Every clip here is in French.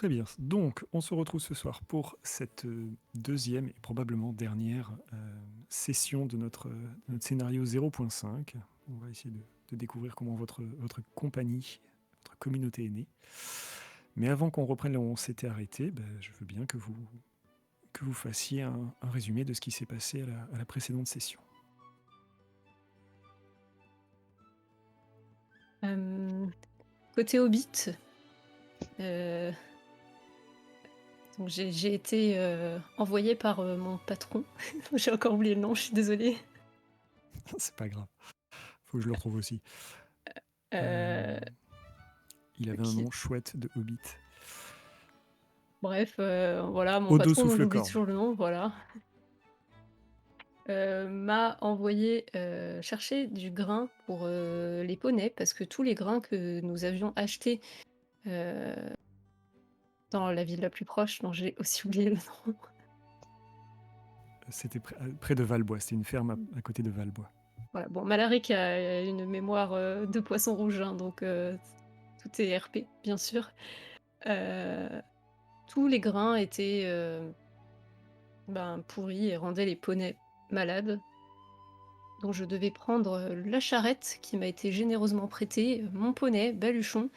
Très bien. Donc, on se retrouve ce soir pour cette deuxième et probablement dernière session de notre scénario 0.5. On va essayer de découvrir comment votre compagnie, votre communauté est née. Mais avant qu'on reprenne là où on s'était arrêté, je veux bien que vous fassiez un résumé de ce qui s'est passé à la précédente session. Côté Hobbit, euh, donc j'ai été envoyée par mon patron. J'ai encore oublié le nom, je suis désolée. C'est pas grave. Faut que je le retrouve aussi. Euh, Il avait un qui- nom chouette de Hobbit. Bref, voilà, mon Odo patron dont j'oublie Soufflecorne. toujours le nom, voilà, m'a envoyé chercher du grain pour les poneys parce que tous les grains que nous avions achetés euh, dans la ville la plus proche, dont j'ai aussi oublié le nom. C'était près de Valbois. C'était une ferme à côté de Valbois. Voilà, bon, Malaric a une mémoire de poisson rouge, hein, donc tout est RP, bien sûr. Euh, Tous les grains étaient pourris et rendaient les poneys malades. Donc je devais prendre la charrette qui m'a été généreusement prêtée, mon poney, Baluchon,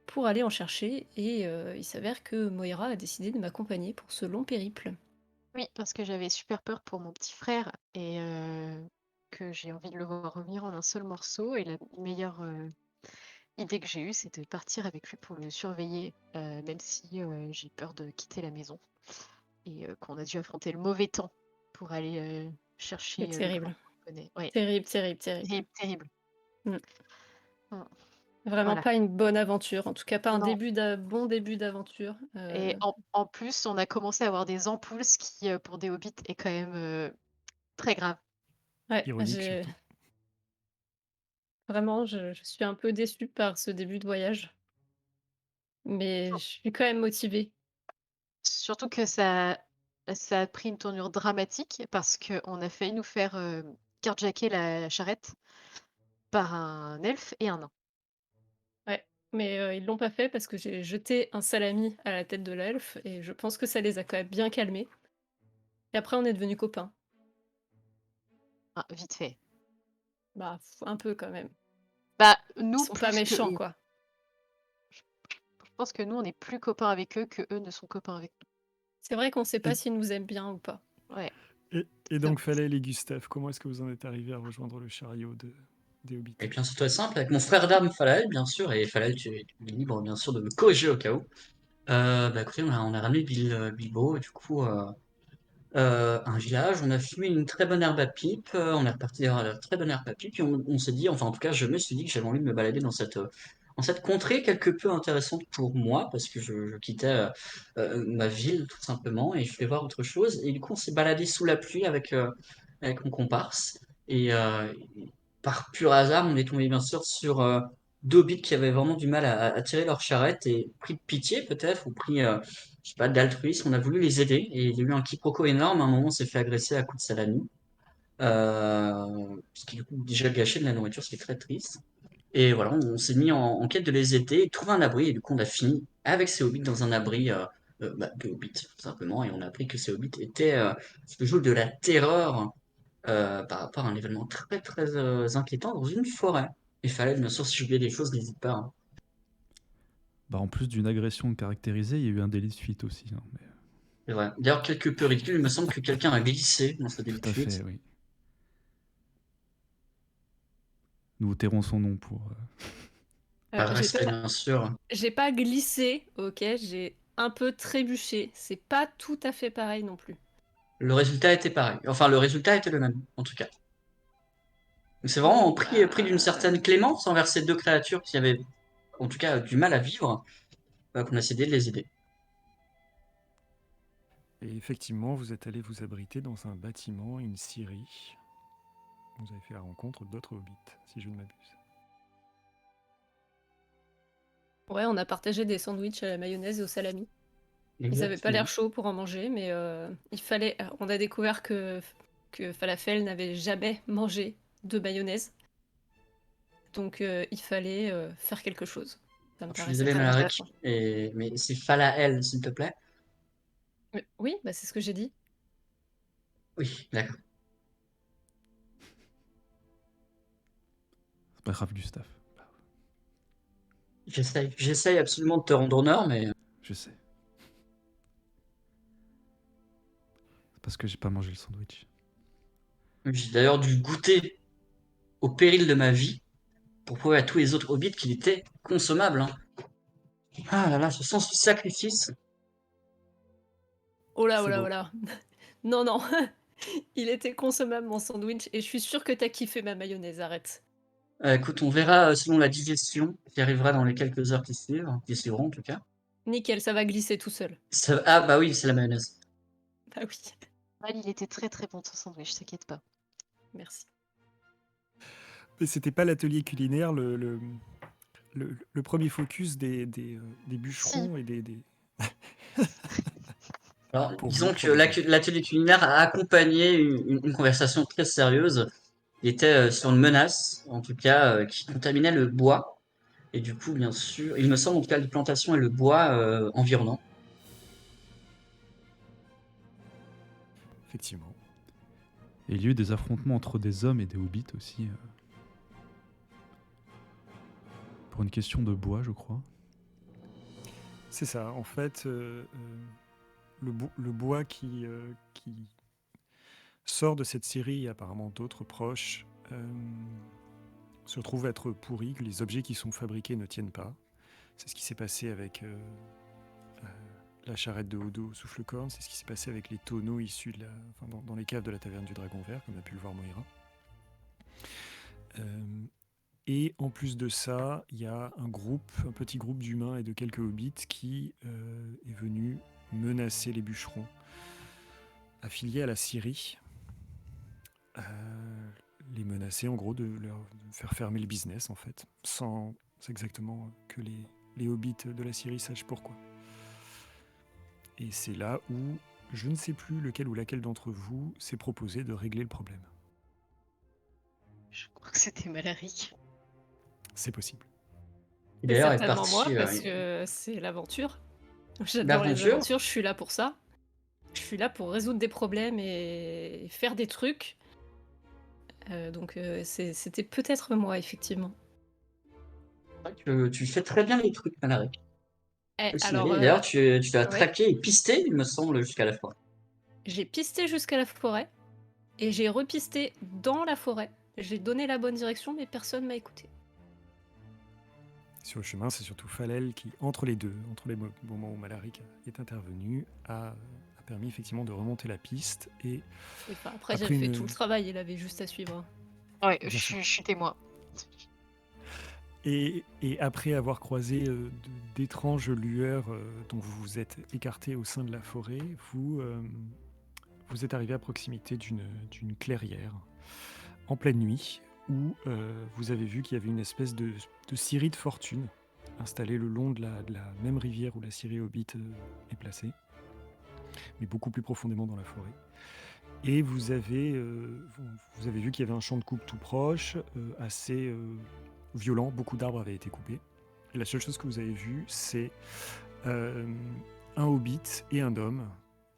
pour aller en chercher. Et il s'avère que Moira a décidé de m'accompagner pour ce long périple. Oui, parce que j'avais super peur pour mon petit frère et que j'ai envie de le voir revenir en un seul morceau. Et la meilleure idée que j'ai eue, c'est de partir avec lui pour le surveiller, même si j'ai peur de quitter la maison et qu'on a dû affronter le mauvais temps pour aller C'est chercher le grain terrible. qu'on connaît. Ouais, Terrible, terrible, terrible. terrible, terrible. Mm. Mm. Vraiment Voilà. pas une bonne aventure, en tout cas pas un Non. bon début d'aventure. Et en plus, on a commencé à avoir des ampoules, ce qui, pour des hobbits, est quand même très grave. Ouais, Ironique surtout. vraiment, je suis un peu déçue par ce début de voyage, mais je suis quand même motivée. Surtout que ça a pris une tournure dramatique parce qu'on a failli nous faire carjacker la charrette par un elfe et un nain. Ouais, mais ils l'ont pas fait parce que j'ai jeté un salami à la tête de l'elfe et je pense que ça les a quand même bien calmés. Et après, on est devenus copains. Ah, vite fait. Bah, un peu quand même. Bah, Ils nous, sont pas plus que méchants, eux. quoi. Je pense que nous, on est plus copains avec eux que eux ne sont copains avec C'est vrai qu'on sait pas Et, s'ils nous aiment bien ou pas. nous. Ouais, et c'est un donc, peu ça. Falaël et Gustave, comment est-ce que vous en êtes arrivés à rejoindre le chariot des Hobbits? Eh bien, c'est très simple, avec mon frère d'armes Falaël, bien sûr, et Falaël, tu es libre, bien sûr, de me corriger au cas où. Écoutez, on a ramené Bilbo, et du coup, un village, on a fumé une très bonne herbe à pipe, on est reparti vers la très bonne herbe à pipe, et on s'est dit, enfin, en tout cas, je me suis dit que j'avais envie de me balader dans cette contrée quelque peu intéressante pour moi, parce que je quittais ma ville, tout simplement, et je voulais voir autre chose, et du coup, on s'est baladé sous la pluie avec mon comparse, et par pur hasard, on est tombé bien sûr sur deux hobbits qui avaient vraiment du mal à tirer leur charrette et pris de pitié peut-être, ou pris, je sais pas, d'altruisme, on a voulu les aider et il y a eu un quiproquo énorme. À un moment, on s'est fait agresser à coups de salami, ce qui du coup déjà gâchait de la nourriture, ce qui est très triste. Et voilà, on s'est mis en quête de les aider, trouver un abri, et du coup on a fini avec ces hobbits dans un abri de hobbits, tout simplement, et on a appris que ces hobbits étaient le jour de la terreur par rapport à un événement très très inquiétant dans une forêt. Il fallait, bien sûr, si j'oubliais des choses, n'hésite pas, hein. Bah, en plus d'une agression caractérisée, il y a eu un délit de fuite aussi, hein, mais C'est vrai. D'ailleurs, quelque peu ridicule, il me semble que quelqu'un a glissé dans ce début tout de à fait, fuite. oui. Nous tairons son nom pour. Par J'ai respect, bien sûr. j'ai pas glissé, ok, j'ai un peu trébuché. C'est pas tout à fait pareil non plus. Le résultat était pareil. Enfin, le résultat était le même, en tout cas. Donc, c'est vraiment pris d'une Bah, certaine clémence envers ces deux créatures qui avaient, en tout cas, du mal à vivre, qu'on a essayé de les aider. Et effectivement, vous êtes allé vous abriter dans un bâtiment, une scierie. Vous avez fait la rencontre d'autres Hobbits, si je ne m'abuse. ouais, on a partagé des sandwichs à la mayonnaise et au salami. Ils avaient pas l'air Exactement. chauds pour en manger, mais il fallait. On a découvert que Falafel n'avait jamais mangé de mayonnaise, donc il fallait faire quelque chose. Ça me Je suis paraissait désolé, très Malaric, intéressant. mais c'est Falael, s'il te plaît. Oui, bah, c'est ce que j'ai dit. Oui, d'accord. C'est pas grave, Gustave. J'essaye absolument de te rendre honneur, mais Je sais. C'est parce que j'ai pas mangé le sandwich. j'ai d'ailleurs dû goûter au péril de ma vie pour prouver à tous les autres hobbits qu'il était consommable, hein. Ah là là, ce sens du sacrifice. Oh là, oh C'est là, beau. oh là. Non, non. Il était consommable mon sandwich et je suis sûre que t'as kiffé ma mayonnaise, arrête. Écoute, on verra selon la digestion qui arrivera dans les quelques heures qui suivent, qui suivront en tout cas. Nickel, ça va glisser tout seul. Ah bah oui, c'est la mayonnaise. Bah oui, Mal, il était très très bon ton sandwich, t'inquiète pas. merci. Mais c'était pas l'atelier culinaire, le premier focus des Si, bûcherons et Alors, pour vous disons que probablement. l'atelier culinaire a accompagné une conversation très sérieuse. Il était sur une menace, en tout cas, qui contaminait le bois. Et du coup, bien sûr, il me semble en tout cas les plantations et le bois environnant. Effectivement. Et il y a eu des affrontements entre des hommes et des hobbits aussi. Pour une question de bois, je crois. C'est ça. En fait, le bois qui sort de cette série et apparemment d'autres proches se retrouve être pourri, que les objets qui sont fabriqués ne tiennent pas. C'est ce qui s'est passé avec euh, la charrette de Odo au souffle-corne, c'est ce qui s'est passé avec les tonneaux issus dans les caves de la taverne du Dragon Vert, comme a pu le voir Moira. Et en plus de ça, il y a un petit groupe d'humains et de quelques hobbits qui est venu menacer les bûcherons affiliés à la Syrie. Les menacer en gros de leur faire fermer le business en fait, sans exactement que les hobbits de la Syrie sachent pourquoi. Et c'est là où je ne sais plus lequel ou laquelle d'entre vous s'est proposé de régler le problème. je crois que c'était Malaric. C'est possible. Et C'est d'ailleurs est certainement moi parti parce que c'est l'aventure. J'adore les d'aventure. aventures, je suis là pour ça. Je suis là pour résoudre des problèmes et faire des trucs. Donc c'était peut-être moi, effectivement. C'est vrai que tu fais très bien les trucs, Malaric. Eh, Faut le alors, signaler. Et d'ailleurs, tu as ouais, traqué et pisté, il me semble, jusqu'à la fois. j'ai pisté jusqu'à la forêt et j'ai repisté dans la forêt. J'ai donné la bonne direction, mais personne m'a écouté. Sur le chemin, c'est surtout Falel qui, entre les deux, entre les moments où Malaric est intervenu, a permis effectivement de remonter la piste. Et Enfin, après, j'ai après fait tout le une. travail, il avait juste à suivre. Ouais, Bien sûr. je suis témoin. Et après avoir croisé d'étranges lueurs dont vous vous êtes écarté au sein de la forêt, vous êtes arrivé à proximité d'une clairière en pleine nuit où vous avez vu qu'il y avait une espèce de scierie de fortune installée le long de la même rivière où la scierie Hobbit est placée, mais beaucoup plus profondément dans la forêt. Et vous avez vu qu'il y avait un champ de coupe tout proche, assez violent, beaucoup d'arbres avaient été coupés. Et la seule chose que vous avez vue, c'est un hobbit et un homme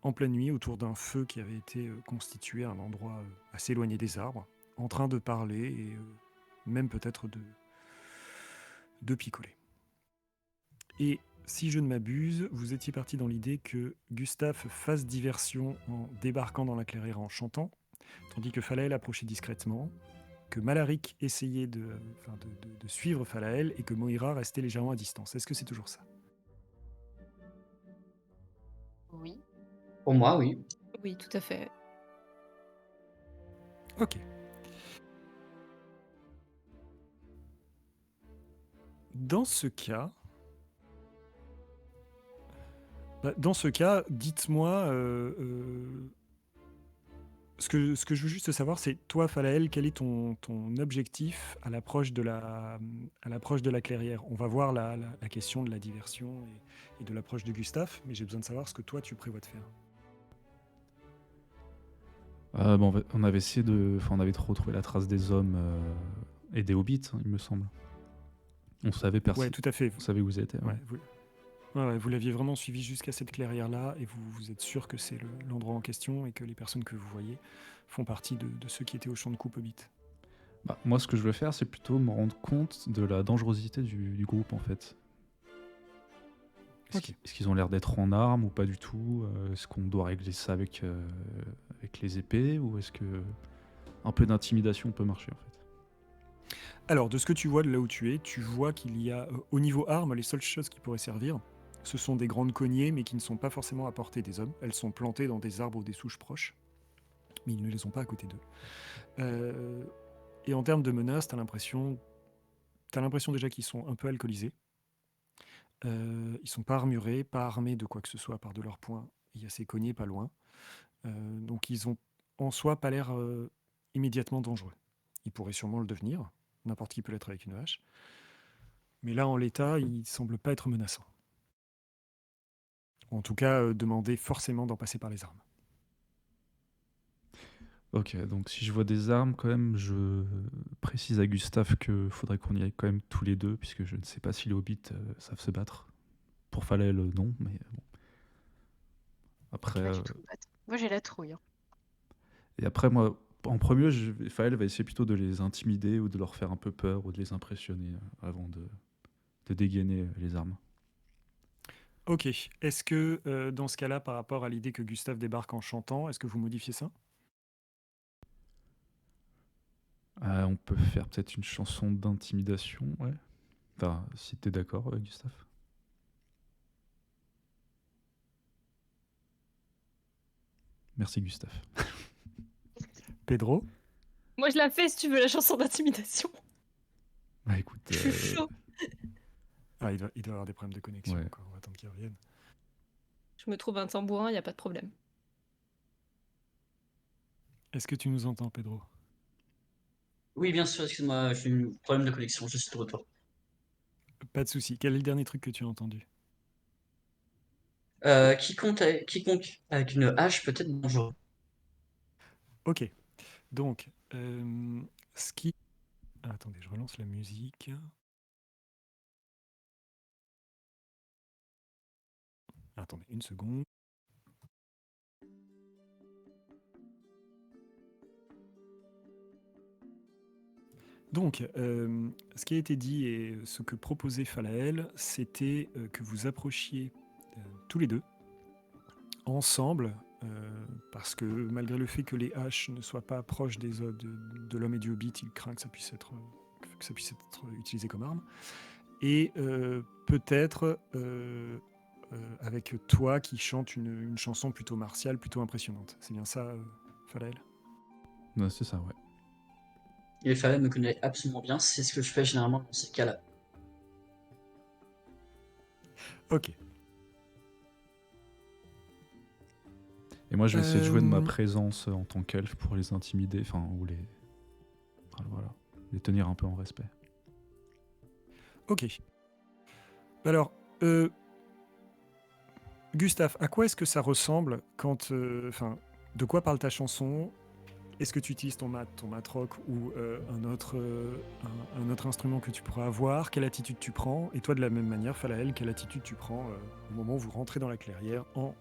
en pleine nuit autour d'un feu qui avait été constitué à un endroit assez éloigné des arbres, en train de parler et même peut-être de picoler. Et si je ne m'abuse, vous étiez parti dans l'idée que Gustave fasse diversion en débarquant dans la clairière en chantant, tandis que Falael approchait discrètement, que Malaric essayait de suivre Falael et que Moira restait légèrement à distance. Est-ce que c'est toujours ça? Oui. Pour moi, oui. Oui, tout à fait. Ok. Dans ce cas, dites-moi ce que je veux juste savoir, c'est toi, Falael, quel est ton objectif à l'approche de la clairière? On va voir la question de la diversion et de l'approche de Gustave, mais j'ai besoin de savoir ce que toi, tu prévois de faire. Bon, on avait essayé de. Enfin, on avait retrouvé la trace des hommes et des hobbits, hein, il me semble. On savait Ouais, tout à fait. on savait où ils étaient. Ouais. Ouais, vous l'aviez vraiment suivi jusqu'à cette clairière-là et vous êtes sûr que c'est l'endroit en question et que les personnes que vous voyez font partie de ceux qui étaient au champ de coupe Hobbit. Bah, moi, ce que je veux faire, c'est plutôt me rendre compte de la dangerosité du groupe, en fait. Ok. Est-ce qu'ils ont l'air d'être en armes ou pas du tout? Est-ce qu'on doit régler ça avec les épées? Ou est-ce que un peu d'intimidation peut marcher, en fait? Alors, de ce que tu vois de là où tu es, tu vois qu'il y a, au niveau armes, les seules choses qui pourraient servir, ce sont des grandes cognées, mais qui ne sont pas forcément à portée des hommes. Elles sont plantées dans des arbres ou des souches proches, mais ils ne les ont pas à côté d'eux. Et en termes de menaces, t'as l'impression déjà qu'ils sont un peu alcoolisés. Ils sont pas armurés, pas armés de quoi que ce soit à part de leurs poings. Il y a ces cognées pas loin. Donc ils ont en soi pas l'air immédiatement dangereux. Ils pourraient sûrement le devenir. N'importe qui peut l'être avec une hache. Mais là, en l'état, ils semblent pas être menaçants. Ou en tout cas, demander forcément d'en passer par les armes. Ok, donc si je vois des armes, quand même, je précise à Gustave que faudrait qu'on y aille quand même tous les deux, puisque je ne sais pas si les hobbits savent se battre. Pour Falel, non, mais bon. Après, Pas du tout. Moi, j'ai la trouille. Hein. et après, moi, en premier, Falel va essayer plutôt de les intimider ou de leur faire un peu peur ou de les impressionner avant de dégainer les armes. Ok. Est-ce que, dans ce cas-là, par rapport à l'idée que Gustave débarque en chantant, est-ce que vous modifiez ça? On peut faire peut-être une chanson d'intimidation, ouais. Enfin, si t'es d'accord, Gustave. Merci, Gustave. Pedro? Moi, je la fais si tu veux la chanson d'intimidation. Bah écoute, Je suis chaud. Ah, il doit avoir des problèmes de connexion Ouais. encore. On va attendre qu'il revienne. Je me trouve un tambourin, y a pas de problème. Est-ce que tu nous entends, Pedro? Oui, bien sûr, excuse-moi, j'ai eu un problème de connexion, je suis de retour. Pas de souci. Quel est le dernier truc que tu as entendu? Quiconque avec une hache peut être dangereux. Ok. Donc, ce qui... Ah, attendez, je relance la musique. Attendez, une seconde. Donc, ce qui a été dit et ce que proposait Falael, c'était que vous approchiez tous les deux, ensemble, parce que malgré le fait que les haches ne soient pas proches de l'homme et du hobbit, il craint que ça puisse être utilisé comme arme. Et peut-être avec toi qui chante une chanson plutôt martiale, plutôt impressionnante. C'est bien ça, Falael? Non, c'est ça, ouais. Et Falad me connaît absolument bien, c'est ce que je fais généralement dans ces cas-là. Ok. Et moi, je vais essayer de jouer de ma présence en tant qu'elfe pour les intimider, enfin, ou les... Enfin, voilà, les tenir un peu en respect. Ok. Alors, Gustave, à quoi est-ce que ça ressemble quand... Enfin, de quoi parle ta chanson? Est-ce que tu utilises ton matrock ou un autre instrument que tu pourras avoir? Quelle attitude tu prends? Et toi, de la même manière, Falael, quelle attitude tu prends au moment où vous rentrez dans la clairière en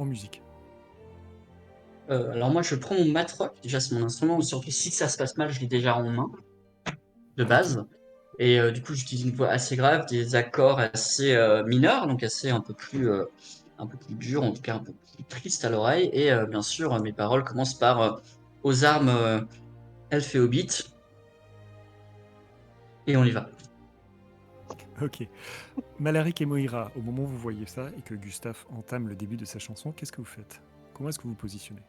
musique? Alors moi je prends mon matrock, déjà c'est mon instrument, surtout si ça se passe mal, je l'ai déjà en main, de base. Et du coup j'utilise une voix assez grave, des accords assez mineurs, donc assez un peu plus durs, en tout cas un peu plus tristes à l'oreille. Et bien sûr mes paroles commencent par aux armes elfes et hobbits. Et on y va. Ok. Malaric et Moira, au moment où vous voyez ça et que Gustave entame le début de sa chanson, qu'est-ce que vous faites? Comment est-ce que vous vous positionnez?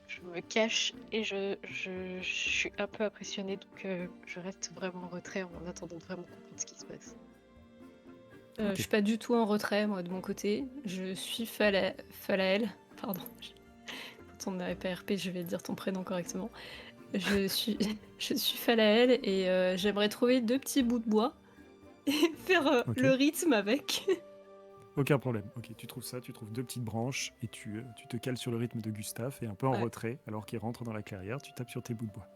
Je me cache et je suis un peu impressionnée, donc je reste vraiment en retrait en attendant de vraiment comprendre ce qui se passe. Je suis pas du tout en retrait, moi, de mon côté. Je suis Falael. Pardon. Quand on est pas RP, je vais dire ton prénom correctement. Je suis, je suis Falael et j'aimerais trouver 2 petits bouts de bois et faire Ok. le rythme avec. Aucun problème. Ok, tu trouves ça, tu trouves 2 petites branches et tu te cales sur le rythme de Gustave et un peu en Ouais. retrait, alors qu'il rentre dans la clairière, tu tapes sur tes bouts de bois.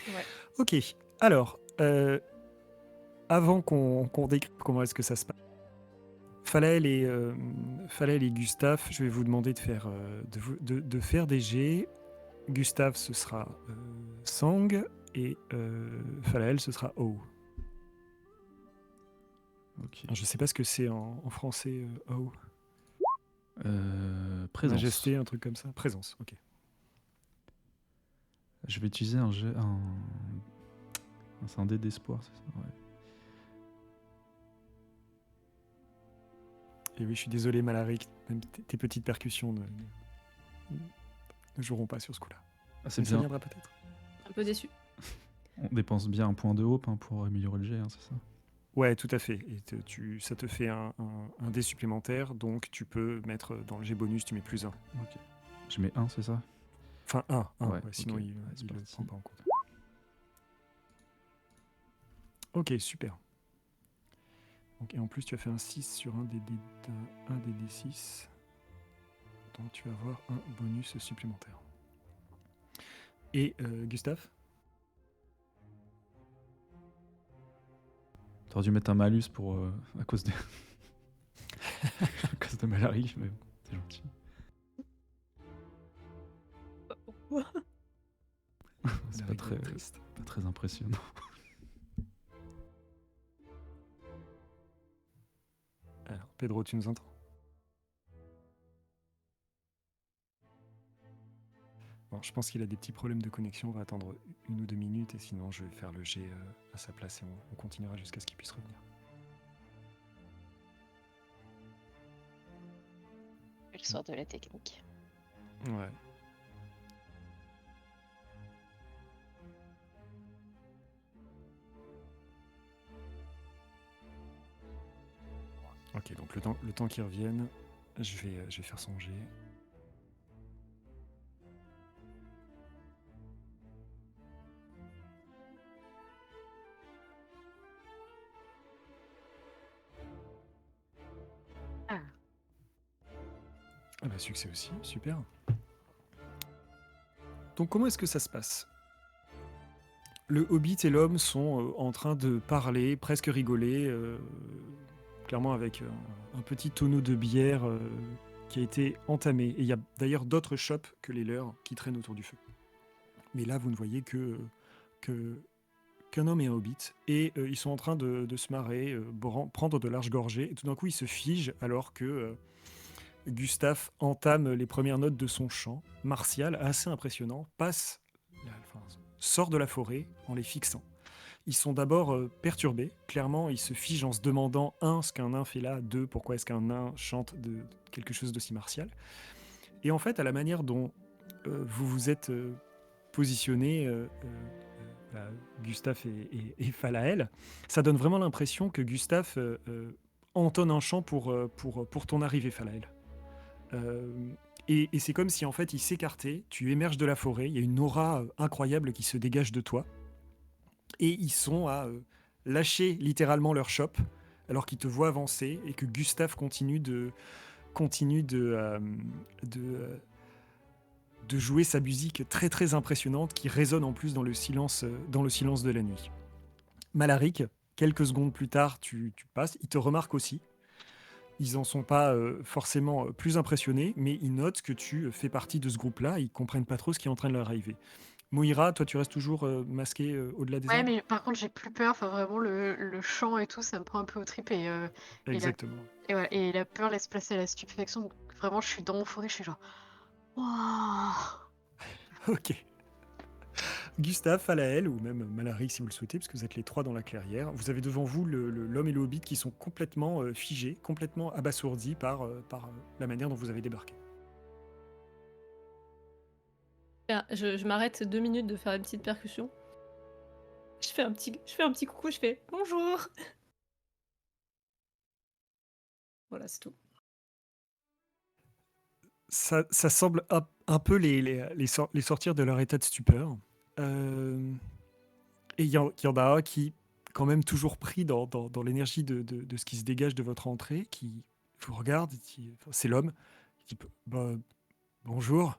Ouais. Ok, alors, Euh, Avant qu'on décrive comment est-ce que ça se passe, Falaël et Gustave, je vais vous demander de faire, de faire des jets. Gustave, ce sera Sang, et Falaël, ce sera O. Ok. Alors, je sais pas ce que c'est en français, O. Présence. Majesté, un truc comme ça. Présence, ok. Je vais utiliser un jet. C'est un dé d'espoir, c'est ça? Ouais. Et oui, je suis désolé, Malaric, même tes petites percussions ne joueront pas sur ce coup-là. Ah, c'est Mais ça bien. viendra peut-être. Un peu déçu. On dépense bien un point de hope pour améliorer le jet, hein, c'est ça? Ouais, tout à fait. Et ça te fait un dé supplémentaire, donc tu peux mettre dans le jet bonus, tu mets +1. Ok. Je mets 1, c'est ça? Enfin, 1, Ouais, sinon ok. il C'est ne le parti. prend pas en compte. Ok, super. Donc, et en plus, tu as fait un 6 sur un des D6. Donc tu vas avoir un bonus supplémentaire. Et Gustave? T'aurais dû mettre un malus pour, à cause de... à cause de Malaric, mais bon, c'est gentil. C'est pas très, triste. pas très impressionnant. Alors, Pedro, tu nous entends? Bon, je pense qu'il a des petits problèmes de connexion. On va attendre 1 ou 2 minutes et sinon je vais faire le jet à sa place et on continuera jusqu'à ce qu'il puisse revenir. Le soir de la technique. Ouais. Ok, donc le temps qu'il revienne, je vais faire son jet. Ah, Ah bah succès aussi, super. Donc comment est-ce que ça se passe? Le hobbit et l'homme sont en train de parler, presque rigoler, clairement avec un petit tonneau de bière qui a été entamé. Et il y a d'ailleurs d'autres chopes que les leurs qui traînent autour du feu. Mais là, vous ne voyez qu'un homme et un hobbit. Et ils sont en train de se marrer, prendre de larges gorgées. Et tout d'un coup, ils se figent alors que Gustave entame les premières notes de son chant martial, assez impressionnant, sort de la forêt en les fixant. Ils sont d'abord perturbés, clairement, ils se figent en se demandant, ce qu'un nain fait là, 2, pourquoi est-ce qu'un nain chante de quelque chose d'aussi martial. Et en fait, à la manière dont vous vous êtes positionnés, Gustave et Falaël, ça donne vraiment l'impression que Gustave entonne un chant pour ton arrivée, Falaël. Et c'est comme si en fait il s'écartait, tu émerges de la forêt, il y a une aura incroyable qui se dégage de toi, et ils sont à lâcher littéralement leur chope alors qu'ils te voient avancer et que Gustave continue de jouer sa musique très très impressionnante qui résonne en plus dans le silence de la nuit. Malaric, quelques secondes plus tard, tu passes, ils te remarquent aussi. Ils en sont pas forcément plus impressionnés, mais ils notent que tu fais partie de ce groupe-là, ils comprennent pas trop ce qui est en train de leur arriver. Moira, toi tu restes toujours masqué au-delà des ouais, arbres? mais par contre, j'ai plus peur. Enfin, vraiment, le chant et tout, ça me prend un peu aux tripes. Et la, Exactement. voilà, et la peur laisse place à la stupéfaction. Donc, vraiment, je suis dans mon forêt, je suis genre. Waouh! Ok. Gustave, Falaël, ou même Malaric si vous le souhaitez, parce que vous êtes les trois dans la clairière. Vous avez devant vous l'homme et le hobbit qui sont complètement figés, complètement abasourdis par la manière dont vous avez débarqué. Tiens, je m'arrête 2 minutes de faire une petite percussion. Je fais un petit coucou, je fais bonjour. Voilà, c'est tout. Ça semble un peu les sortir de leur état de stupeur. Et il y en a un qui, quand même toujours pris dans l'énergie de ce qui se dégage de votre entrée, qui vous regarde, c'est l'homme, il dit bah, bonjour,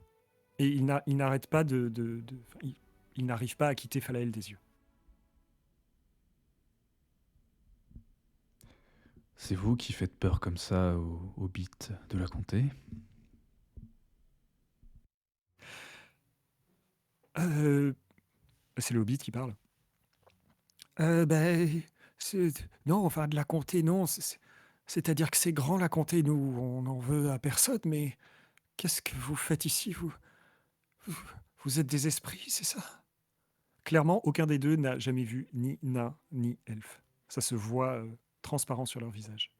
et il n'arrête pas il n'arrive pas à quitter Falaël des yeux. C'est vous qui faites peur comme ça aux hobbits de la comté? Euh, c'est le Hobbit qui parle. Ben, non, enfin, de la comté, non. C'est-à-dire que c'est grand, la comté. Nous, on n'en veut à personne, mais qu'est-ce que vous faites ici, vous, vous êtes des esprits, c'est ça? Clairement, aucun des deux n'a jamais vu ni nain ni elfe. Ça se voit transparent sur leur visage.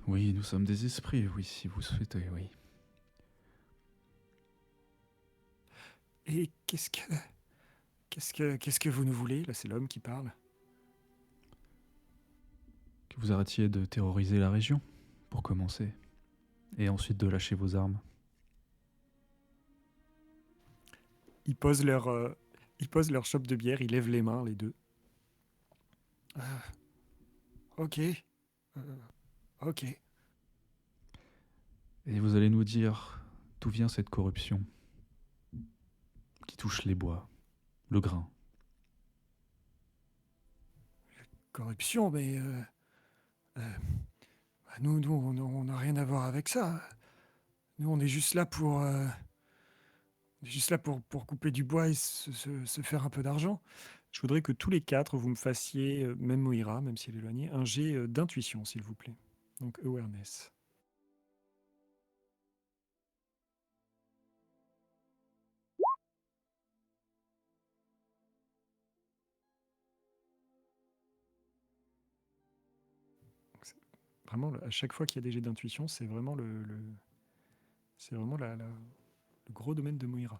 Oui, nous sommes des esprits, oui, si vous souhaitez, oui. Et qu'est-ce que vous nous voulez? Là, c'est l'homme qui parle. Que vous arrêtiez de terroriser la région, pour commencer, et ensuite de lâcher vos armes. Ils posent leur chope de bière, ils lèvent les mains, les deux. Ah, ok. Ok. Et vous allez nous dire d'où vient cette corruption qui touche les bois, le grain. Corruption, mais nous on n'a rien à voir avec ça. Nous, on est juste là pour couper du bois et se faire un peu d'argent. Je voudrais que tous les quatre, vous me fassiez, même Moira, même si elle est éloignée, un jet d'intuition, s'il vous plaît. Donc, awareness. Vraiment, à chaque fois qu'il y a des jets d'intuition, c'est vraiment c'est vraiment le gros domaine de Moira.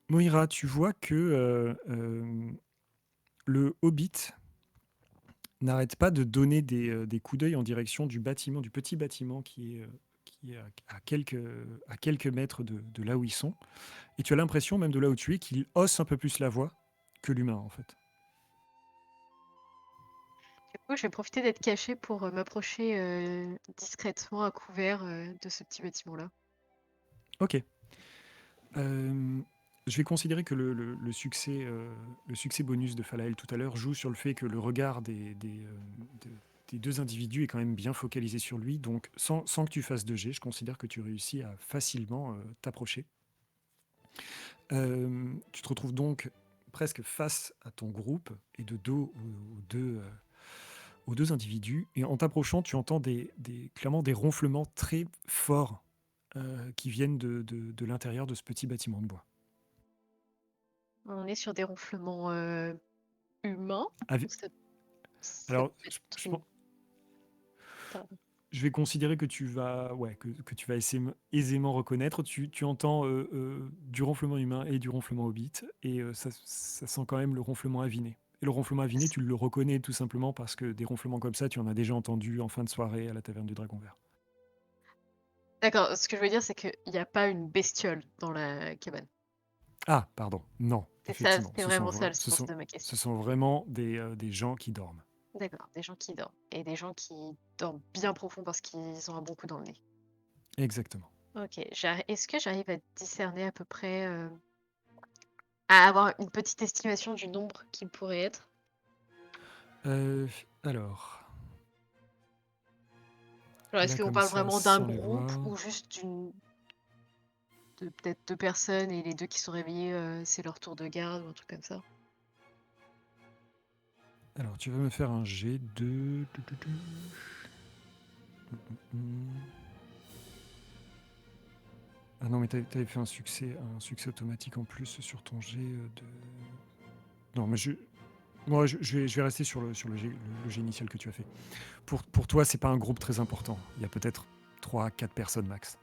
Moira, tu vois que le Hobbit n'arrête pas de donner des coups d'œil en direction du bâtiment, du petit bâtiment qui est à quelques mètres de là où ils sont. Et tu as l'impression, même de là où tu es, qu'il hausse un peu plus la voix que l'humain, en fait. Du coup, je vais profiter d'être cachée pour m'approcher discrètement à couvert de ce petit bâtiment-là. Ok. Je vais considérer que le succès bonus de Falael tout à l'heure joue sur le fait que le regard des deux individus est quand même bien focalisé sur lui. Donc, sans que tu fasses de jet, je considère que tu réussis à facilement t'approcher. Tu te retrouves donc presque face à ton groupe et de dos aux deux individus. Et en t'approchant, tu entends clairement des ronflements très forts qui viennent de l'intérieur de ce petit bâtiment de bois. On est sur des ronflements humains. Avec- Ou ça Alors, peut être je une- pense- Pardon. je vais considérer que que tu vas aisément reconnaître. Tu entends du ronflement humain et du ronflement hobbit, et ça sent quand même le ronflement aviné. Et le ronflement aviné, tu le reconnais tout simplement parce que des ronflements comme ça, tu en as déjà entendu en fin de soirée à la taverne du Dragon Vert. D'accord, ce que je veux dire, c'est qu'il n'y a pas une bestiole dans la cabane. Ah, pardon, non, C'est ça, effectivement. c'était vraiment ça le sens de ma question. Ce sont vraiment des gens qui dorment. D'accord, des gens qui dorment. Et des gens qui dorment bien profond parce qu'ils ont un bon coup dans le nez. Exactement. Ok, est-ce que j'arrive à discerner à peu près, à avoir une petite estimation du nombre qui pourrait être? Alors, Genre, est-ce là qu'on comme parle ça, vraiment d'un sans les groupe voir. ou juste peut-être deux personnes et les deux qui sont réveillés, c'est leur tour de garde ou un truc comme ça? Alors, tu vas me faire un jet de... Ah non, mais t'avais fait un succès automatique en plus sur ton jet de... Non, mais moi, je vais rester sur le jet initial que tu as fait. Pour toi, c'est pas un groupe très important. Il y a peut-être 3-4 personnes max.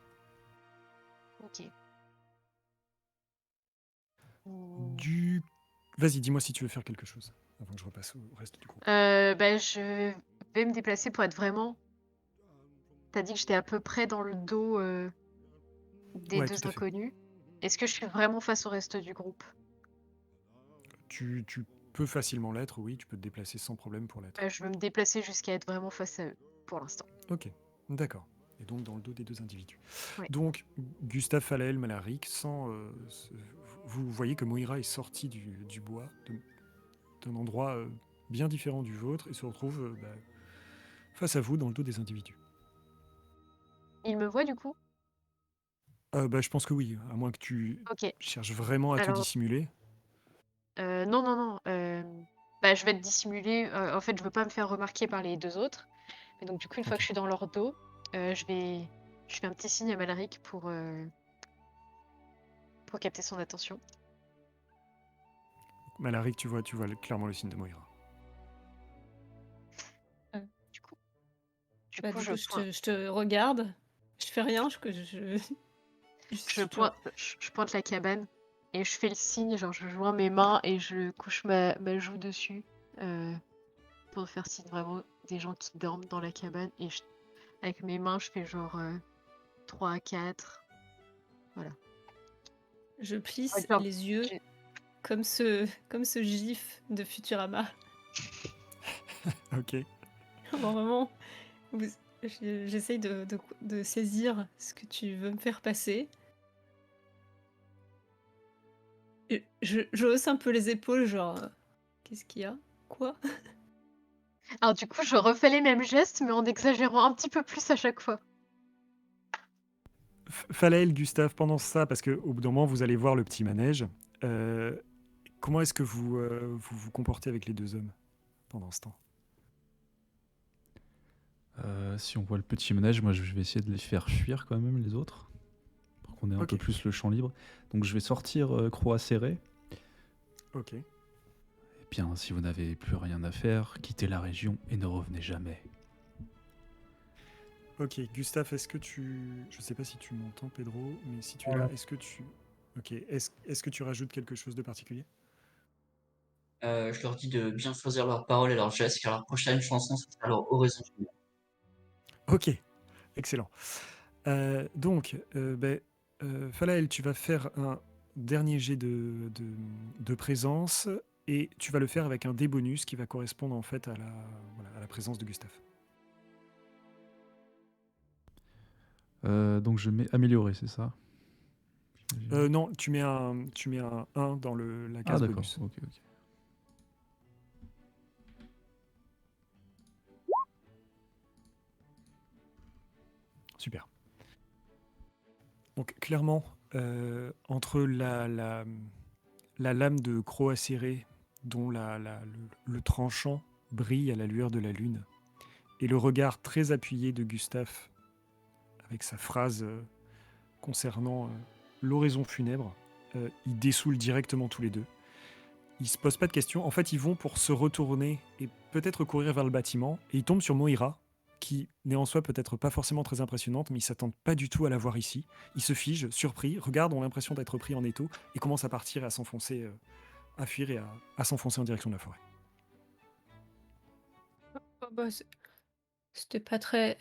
Ok. Vas-y, dis-moi si tu veux faire quelque chose, avant que je repasse au reste du groupe. Bah, je vais me déplacer pour être vraiment. T'as dit que j'étais à peu près dans le dos des Ouais, deux tout à fait. inconnus. Est-ce que je suis vraiment face au reste du groupe? Tu peux facilement l'être, oui, tu peux te déplacer sans problème pour l'être. Bah, je veux me déplacer jusqu'à être vraiment face à eux, pour l'instant. Ok, d'accord. et donc dans le dos des deux individus. Ouais. Donc, Gustave Falael, Malaric, vous voyez que Moira est sortie du bois, d'un endroit bien différent du vôtre, et se retrouve face à vous dans le dos des individus. Il me voit du coup? Je pense que oui, à moins que tu Ok. cherches vraiment à te Alors, dissimuler. non, non, non. Je vais te dissimuler. En fait, je veux pas me faire remarquer par les deux autres. Et donc, du coup, une fois que Ok. je suis dans leur dos, je fais un petit signe à Malaric pour capter son attention. Malaric, tu vois clairement le signe de Moira. Du coup, du Bah, coup, du je coup, pointe, je te regarde. Je fais rien. je Je te- pointe, je pointe la cabane et je fais le signe, genre je joins mes mains et je couche ma joue dessus pour faire signe vraiment des gens qui dorment dans la cabane. Et avec mes mains, je fais genre 3 à 4. Voilà. je plisse Genre, les yeux j'ai- comme ce gif de Futurama. Ok. Genre vraiment, vous- j'essaye de saisir ce que tu veux me faire passer. Et je hausse un peu les épaules, genre, qu'est-ce qu'il y a? Quoi? Alors du coup, je refais les mêmes gestes, mais en exagérant un petit peu plus à chaque fois. Falael, Gustave, pendant ça, parce qu'au bout d'un moment, vous allez voir le petit manège. Comment est-ce que vous comportez avec les deux hommes pendant ce temps? Si on voit le petit manège, moi je vais essayer de les faire fuir quand même, les autres, pour qu'on ait un Ok. peu plus le champ libre. Donc je vais sortir croix serrée. Ok. Et bien, si vous n'avez plus rien à faire, quittez la région et ne revenez jamais. Ok, Gustave, est-ce que tu... Je sais pas si tu m'entends, Pedro, mais si tu es là, est-ce que tu... Ok, est-ce que tu rajoutes quelque chose de particulier? Je leur dis de bien choisir leurs paroles et leurs gestes, car leur prochaine chanson, ce sera leur oraison funèbre. Ok, excellent. Falael, tu vas faire un dernier jet de présence, et tu vas le faire avec un dé bonus qui va correspondre en fait à la présence de Gustave. Donc je mets amélioré, c'est ça? Non, tu mets un 1 dans la Ah case d'accord, bonus. ok. Super. Donc clairement, entre la lame de croc acéré dont le tranchant brille à la lueur de la lune, et le regard très appuyé de Gustave avec sa phrase concernant l'oraison funèbre, ils dessoulent directement tous les deux. Ils se posent pas de questions. En fait, ils vont pour se retourner et peut-être courir vers le bâtiment, et ils tombent sur Moira, qui n'est en soi peut-être pas forcément très impressionnante, mais ils s'attendent pas du tout à la voir ici. Ils se figent, surpris, regardent, ont l'impression d'être pris en étau, et commencent à partir et à s'enfoncer, à fuir et à s'enfoncer en direction de la forêt. Oh, bah, c'était pas très...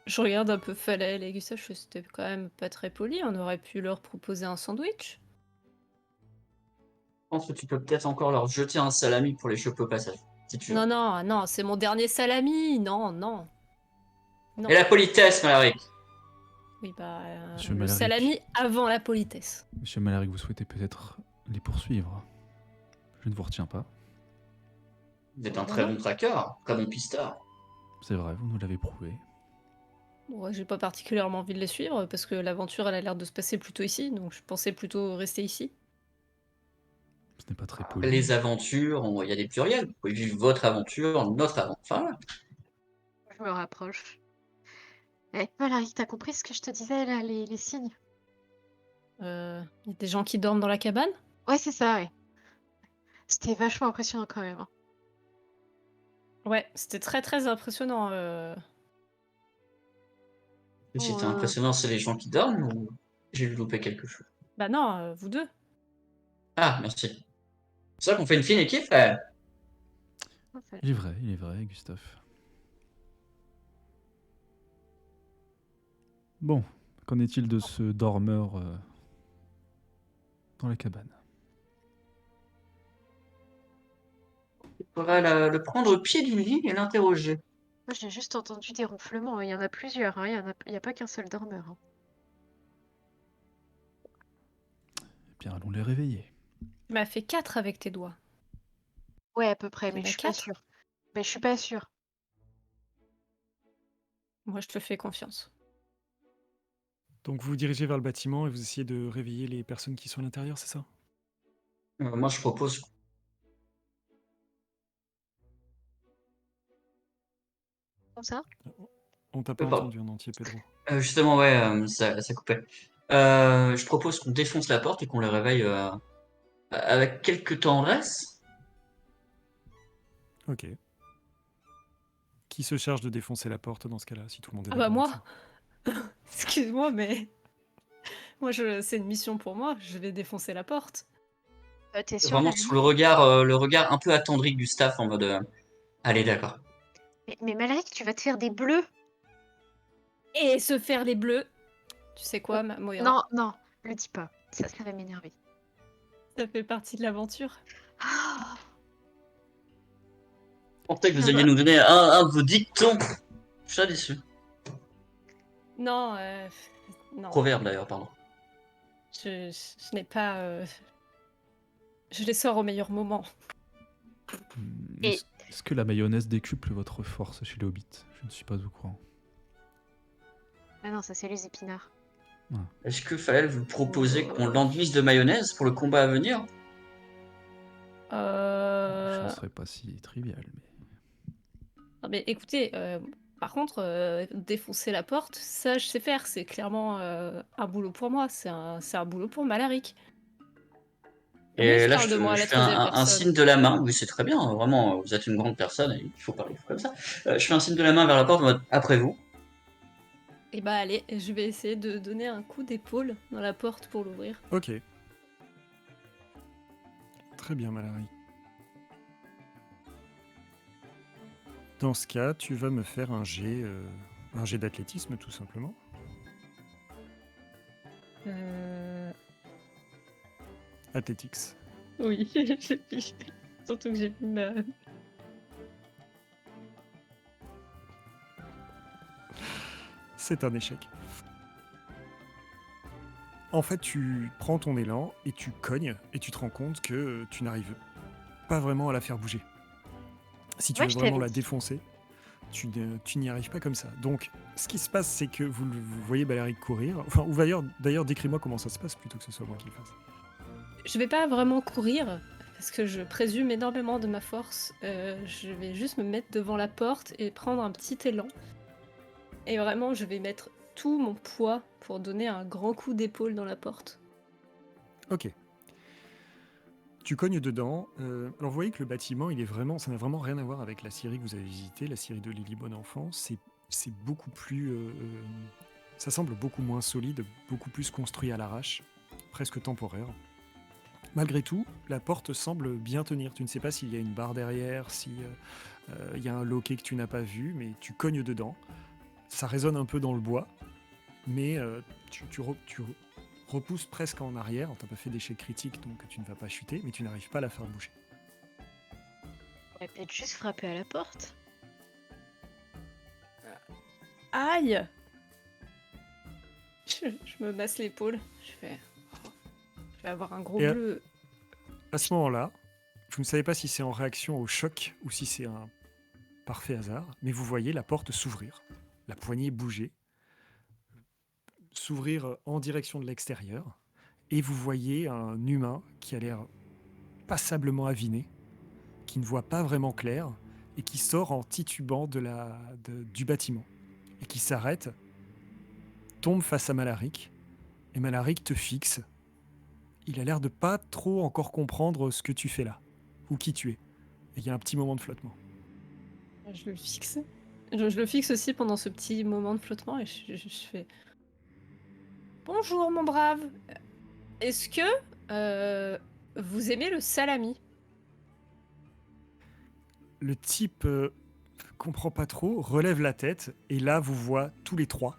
Je regarde un peu Falael et Gustave, c'était quand même pas très poli. On aurait pu leur proposer un sandwich. Je pense que tu peux peut-être encore leur jeter un salami pour les choper au passage, si tu veux. Non, non, non, c'est mon dernier salami. Non, non, Et non. la politesse, Malaric. Oui, bah, Monsieur le Malaric. salami avant la politesse. Monsieur Malaric, vous souhaitez peut-être les poursuivre? Je ne vous retiens pas. Vous êtes un Non, très non. bon tracker, très bon pisteur. C'est vrai, vous nous l'avez prouvé. Bon, ouais, j'ai pas particulièrement envie de les suivre parce que l'aventure, elle a l'air de se passer plutôt ici, donc je pensais plutôt rester ici. Ce n'est pas très poli. Les aventures, il y a des pluriels. Vous pouvez vivre votre aventure, notre aventure. Enfin, voilà. Je me rapproche. Malaric, t'as compris ce que je te disais là, les signes? Y a des gens qui dorment dans la cabane? Ouais, c'est ça, ouais. C'était vachement impressionnant quand même, hein. Ouais, c'était très très impressionnant. Et Bon, c'était impressionnant, c'est les gens qui dorment ou j'ai loupé quelque chose? Bah non, vous deux. Ah, merci. C'est ça qu'on fait une fine équipe, Il est vrai, Gustave. Bon, qu'en est-il de ce dormeur dans la cabane? Il faudrait le prendre au pied du lit et l'interroger. Moi, j'ai juste entendu des ronflements. Il y en a plusieurs, hein. Il y a pas qu'un seul dormeur, hein. Eh bien, allons les réveiller. Tu m'as fait 4 avec tes doigts. Ouais, à peu près, Il y mais en je a suis pas 4. sûre. Mais je suis pas sûre. Moi, je te fais confiance. Donc vous vous dirigez vers le bâtiment et vous essayez de réveiller les personnes qui sont à l'intérieur, c'est ça? Moi, je propose. Comme ça? On t'a pas Pardon. entendu en entier, Pedro. Justement, ouais, ça coupait. Je propose qu'on défonce la porte et qu'on les réveille avec quelques tendresse. Ok. Qui se charge de défoncer la porte dans ce cas-là, si tout le monde est Ah bah d'accord avec ça? moi Excuse-moi, mais moi, c'est une mission pour moi. Je vais défoncer la porte. T'es sûre, Vraiment sous le regard un peu attendri de Gustave en mode allez, d'accord. Mais Malric, tu vas te faire des bleus. Et se faire les bleus. Tu sais quoi, Moira? Non, non, le dis pas. Ça va m'énerver. Ça fait partie de l'aventure. Ah, Je pensais que vous alliez nous donner un de vos dictons. Je suis déçu. Non, non. Proverbe d'ailleurs, pardon. Je n'ai pas. Je les sors au meilleur moment. Et- Est-ce que la mayonnaise décuple votre force chez les hobbits? Je ne suis pas au courant. Ah non, ça c'est les épinards. Est-ce que Falel vous proposez qu'on l'enduise de mayonnaise pour le combat à venir? Je ne serais pas si trivial, mais... Non, mais écoutez, par contre, défoncer la porte, ça je sais faire. C'est clairement un boulot pour moi. C'est un boulot pour Malaric. Oui, Et je là, parle de moi à je la fais troisième un personne. signe de la main. Oui, c'est très bien. Vraiment, vous êtes une grande personne et il faut parler comme ça. Je fais un signe de la main vers la porte en mode après vous. Et bah allez, je vais essayer de donner un coup d'épaule dans la porte pour l'ouvrir. Ok. Très bien, Malari. Dans ce cas, tu vas me faire un jet d'athlétisme, tout simplement. Athletics. Oui, j'ai vu. Surtout que j'ai vu ma... C'est un échec. En fait, tu prends ton élan et tu cognes et tu te rends compte que tu n'arrives pas vraiment à la faire bouger. Si tu Ouais, veux je vraiment t'avais la dit. défoncer, tu n'y arrives pas comme ça. Donc, ce qui se passe, c'est que vous voyez Baléric courir. Enfin, ou d'ailleurs, décris-moi comment ça se passe plutôt que ce soit moi qui le fasse. Je vais pas vraiment courir, parce que je présume énormément de ma force. Je vais juste me mettre devant la porte et prendre un petit élan. Et vraiment, je vais mettre tout mon poids pour donner un grand coup d'épaule dans la porte. Ok. Tu cognes dedans. Alors vous voyez que le bâtiment, ça n'a vraiment rien à voir avec la Syrie que vous avez visitée, la Syrie de Lily Bonenfant. C'est beaucoup plus, ça semble beaucoup moins solide, beaucoup plus construit à l'arrache, presque temporaire. Malgré tout, la porte semble bien tenir. Tu ne sais pas s'il y a une barre derrière, s'il y a un loquet que tu n'as pas vu, mais tu cognes dedans. Ça résonne un peu dans le bois, mais tu repousses presque en arrière. Tu n'as pas fait d'échec critique, donc tu ne vas pas chuter, mais tu n'arrives pas à la faire bouger. On va peut-être juste frapper à la porte. Aïe! Je me masse l'épaule. Je vais avoir un gros Et bleu. À ce moment-là, vous ne savez pas si c'est en réaction au choc ou si c'est un parfait hasard, mais vous voyez la porte s'ouvrir, la poignée bouger, s'ouvrir en direction de l'extérieur, et vous voyez un humain qui a l'air passablement aviné, qui ne voit pas vraiment clair, et qui sort en titubant du bâtiment, et qui s'arrête, tombe face à Malaric, et Malaric te fixe. Il a l'air de pas trop encore comprendre ce que tu fais là, ou qui tu es. Et il y a un petit moment de flottement. Je le fixe. Je le fixe aussi pendant ce petit moment de flottement et je fais... Bonjour mon brave. Est-ce que vous aimez le salami? Le type comprend pas trop, relève la tête, et là vous voit tous les trois,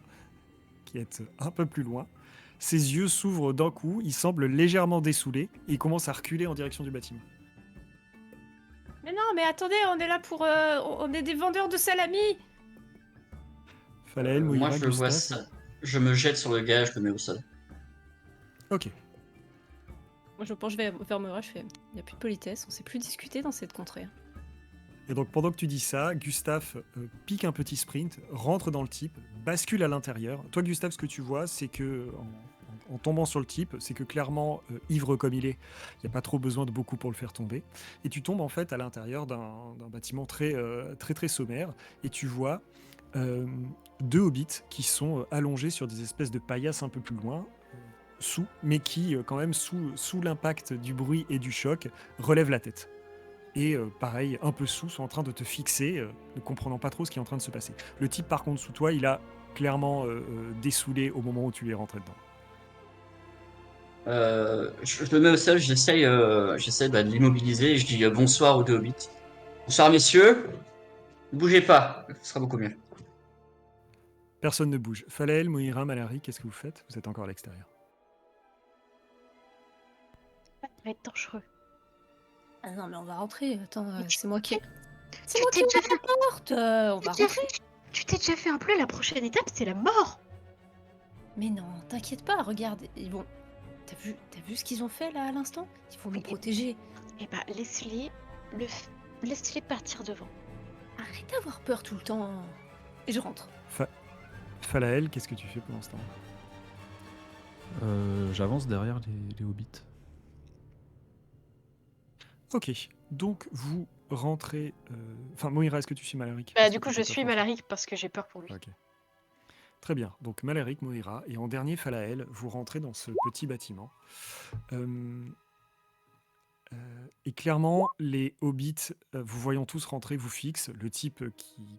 qui êtes un peu plus loin. Ses yeux s'ouvrent d'un coup, il semble légèrement dessoulé, et il commence à reculer en direction du bâtiment. Mais non, mais attendez, on est là pour... on est des vendeurs de salami! Falaël, Moi, Moira, je vois Gustave. ça. Je me jette sur le gars, je le mets au sol. Ok. Moi, je penche vers Moira, je fais il n'y a plus de politesse, on sait plus discuter dans cette contrée. Et donc pendant que tu dis ça, Gustave pique un petit sprint, rentre dans le type, bascule à l'intérieur. Toi, Gustave, ce que tu vois, c'est que en tombant sur le type, c'est que clairement, ivre comme il est, il n'y a pas trop besoin de beaucoup pour le faire tomber. Et tu tombes en fait à l'intérieur d'un bâtiment très sommaire, et tu vois euh, deux hobbits qui sont allongés sur des espèces de paillasses un peu plus loin, mais qui quand même sous l'impact du bruit et du choc relèvent la tête. Et pareil, un peu sous, sont en train de te fixer, ne comprenant pas trop ce qui est en train de se passer. Le type, par contre, sous toi, il a clairement dessoulé au moment où tu es rentré dedans. Je le mets au sol, j'essaie de l'immobiliser et je dis bonsoir aux deux hobbits. Bonsoir messieurs, ne bougez pas, ce sera beaucoup mieux. Personne ne bouge. Falaël, Moira, Malari, qu'est-ce que vous faites? Vous êtes encore à l'extérieur. Ça va être dangereux. Ah non, mais on va rentrer. Attends, Mais c'est moi qui. C'est tu moi t'es qui déjà ouvre la porte. On va fait- rentrer. tu t'es déjà fait un peu, la prochaine étape, c'est la mort. Mais non, t'inquiète pas, regarde, ils vont. T'as vu ce qu'ils ont fait là à l'instant? Ils vont nous protéger. Eh bah, laisse-les partir devant. Arrête d'avoir peur tout le temps. Et je rentre. Falaël, qu'est-ce que tu fais pendant ce temps? J'avance derrière les hobbits. Ok, donc vous rentrez... Enfin, Moira, est-ce que tu suis Malaric? Bah, Parce du que coup, tu je peux pas suis forcer. Malaric parce que j'ai peur pour lui. Ok. Très bien, donc Malaric, Moira, et en dernier Falaël, vous rentrez dans ce petit bâtiment. Et clairement, les hobbits, vous voyant tous rentrer, vous fixent. Le type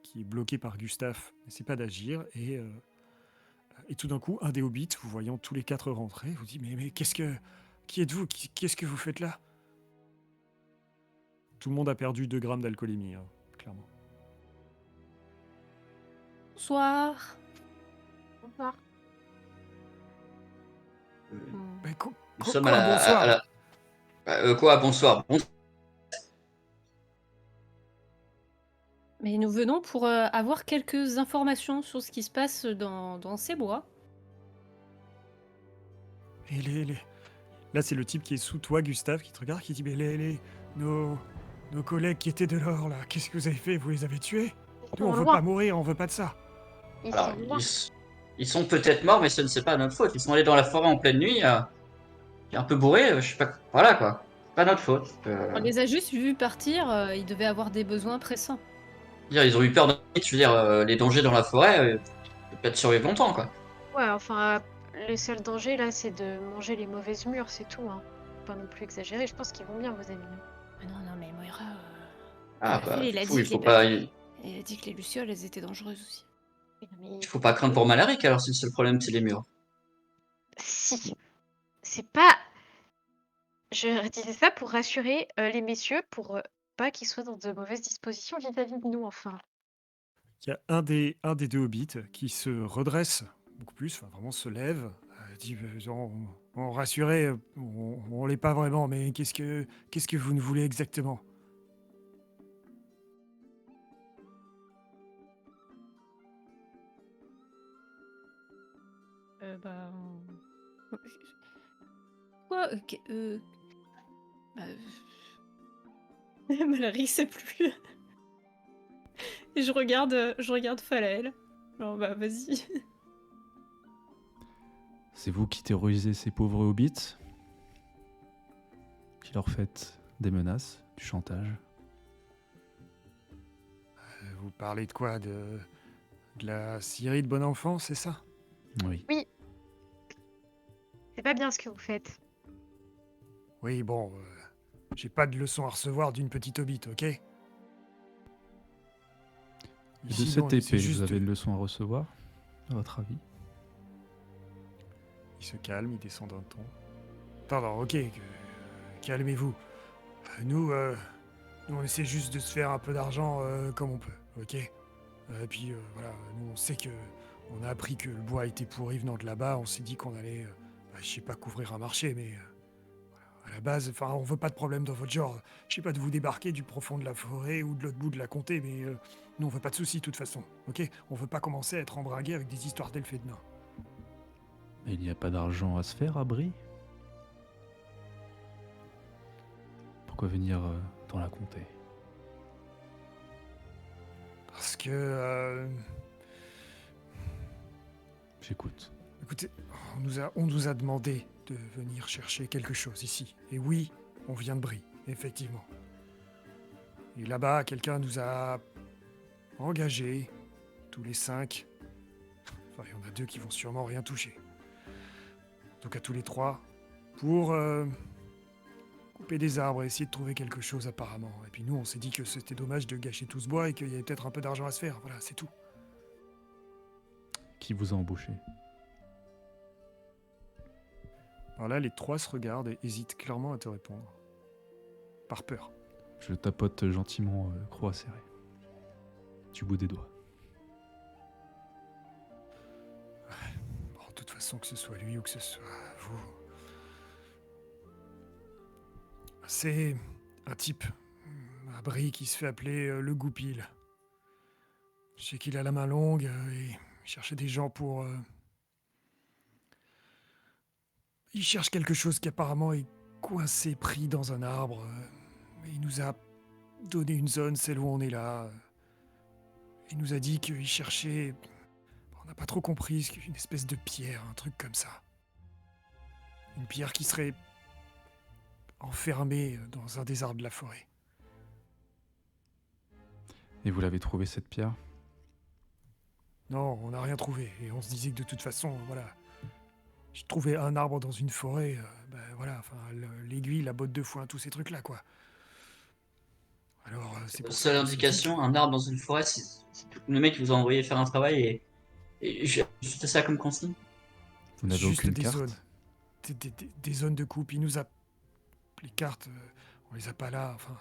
qui est bloqué par Gustave n'essaie pas d'agir. Et tout d'un coup, un des hobbits, vous voyant tous les quatre rentrer, vous dit mais qu'est-ce que... Qui êtes-vous? Qu'est-ce que vous faites là? Tout le monde a perdu 2 grammes d'alcoolémie, hein, clairement. Bonsoir. Bonsoir. Mais Nous sommes quoi, bonsoir? Quoi, bonsoir. Mais nous venons pour avoir quelques informations sur ce qui se passe dans ces bois. Et Là, c'est le type qui est sous toi, Gustave, qui te regarde, qui dit mais nos collègues qui étaient de l'or, là, qu'est-ce que vous avez fait? Vous les avez tués? Nous, on veut pas mourir, on veut pas de ça. Ils Alors, sont loin. ils sont peut-être morts, mais ce ne c'est pas notre faute. Ils sont allés dans la forêt en pleine nuit, un peu bourrés, je sais pas. Voilà quoi. C'est pas notre faute. On les a juste vus partir, ils devaient avoir des besoins pressants. Ils ont eu peur de je veux dire, les dangers dans la forêt, ils peuvent pas survivre longtemps quoi. Ouais, enfin, le seul danger là, c'est de manger les mauvaises mûres, c'est tout. Hein. Faut pas non plus exagérer. Je pense qu'ils vont bien, vos amis. Ah non, mais Moira, Ah il a fait, il a fou, dit il que faut pas, il a dit que les lucioles, elles étaient dangereuses aussi. Mais il faut pas craindre pour Malaric alors si le seul problème c'est les murs. si, c'est pas. Je disais ça pour rassurer les messieurs, pour pas qu'ils soient dans de mauvaises dispositions vis-à-vis de nous, enfin. Il y a un des deux hobbits qui se redresse beaucoup plus, enfin vraiment se lève, dit on rassurait, on l'est pas vraiment, mais qu'est-ce que vous ne voulez exactement? Bah. Quoi bah... Malari sait plus. Et je regarde Falaël. Alors bah vas-y. C'est vous qui terrorisez ces pauvres hobbits, qui leur faites des menaces, du chantage. Vous parlez de quoi? De la scierie de bon enfant, c'est ça? Oui. Oui. C'est pas bien ce que vous faites. Oui, bon, j'ai pas de leçon à recevoir d'une petite hobbit, ok? Et de Ici, cette non, c'est épée, juste- vous avez une leçon à recevoir, à votre avis? Il se calme, il descend d'un ton. Attends, ok, calmez-vous. Nous, on essaie juste de se faire un peu d'argent comme on peut, ok? Et puis voilà, nous on sait que on a appris que le bois était pourri venant de là-bas. On s'est dit qu'on allait, je sais pas couvrir un marché, mais voilà, la base, enfin, on veut pas de problème dans votre genre. Je sais pas de vous débarquer du profond de la forêt ou de l'autre bout de la comté, mais nous, on veut pas de soucis de toute façon, ok? On veut pas commencer à être embringués avec des histoires d'elfes et de nains. Mais il n'y a pas d'argent à se faire à Brie? Pourquoi venir dans la comté? Parce que, J'écoute. écoutez, on nous a demandé de venir chercher quelque chose ici. Et oui, on vient de Brie, effectivement. Et là-bas, quelqu'un nous a engagés, tous les 5. Enfin, il y en a 2 qui vont sûrement rien toucher. En tout cas, tous les 3, pour couper des arbres et essayer de trouver quelque chose apparemment. Et puis nous, on s'est dit que c'était dommage de gâcher tout ce bois et qu'il y avait peut-être un peu d'argent à se faire. Voilà, c'est tout. Qui vous a embauché? Alors là, les 3 se regardent et hésitent clairement à te répondre. Par peur. Je tapote gentiment croix serrée. Du bout des doigts. Bon, de toute façon, que ce soit lui ou que ce soit vous... C'est un type à Brie qui se fait appeler le Goupil. Je sais qu'il a la main longue et il cherchait des gens pour... Il cherche quelque chose qui apparemment est coincé, pris dans un arbre. Il nous a donné une zone, celle où on est là. Il nous a dit qu'il cherchait... On n'a pas trop compris, une espèce de pierre, un truc comme ça. Une pierre qui serait enfermée dans un des arbres de la forêt. Et vous l'avez trouvé cette pierre? Non, on n'a rien trouvé. Et on se disait que de toute façon, voilà... J'ai trouvé un arbre dans une forêt, voilà, enfin, l'aiguille, la botte de foin, tous ces trucs-là, quoi. Alors, c'est pour ça Seule qu'on s'est dit indication, un arbre dans une forêt, c'est le mec qui vous a envoyé faire un travail et juste ça comme consigne. Vous n'avez juste aucune des carte? zones. Des zones de coupe. Il nous a... Les cartes, on les a pas là, enfin...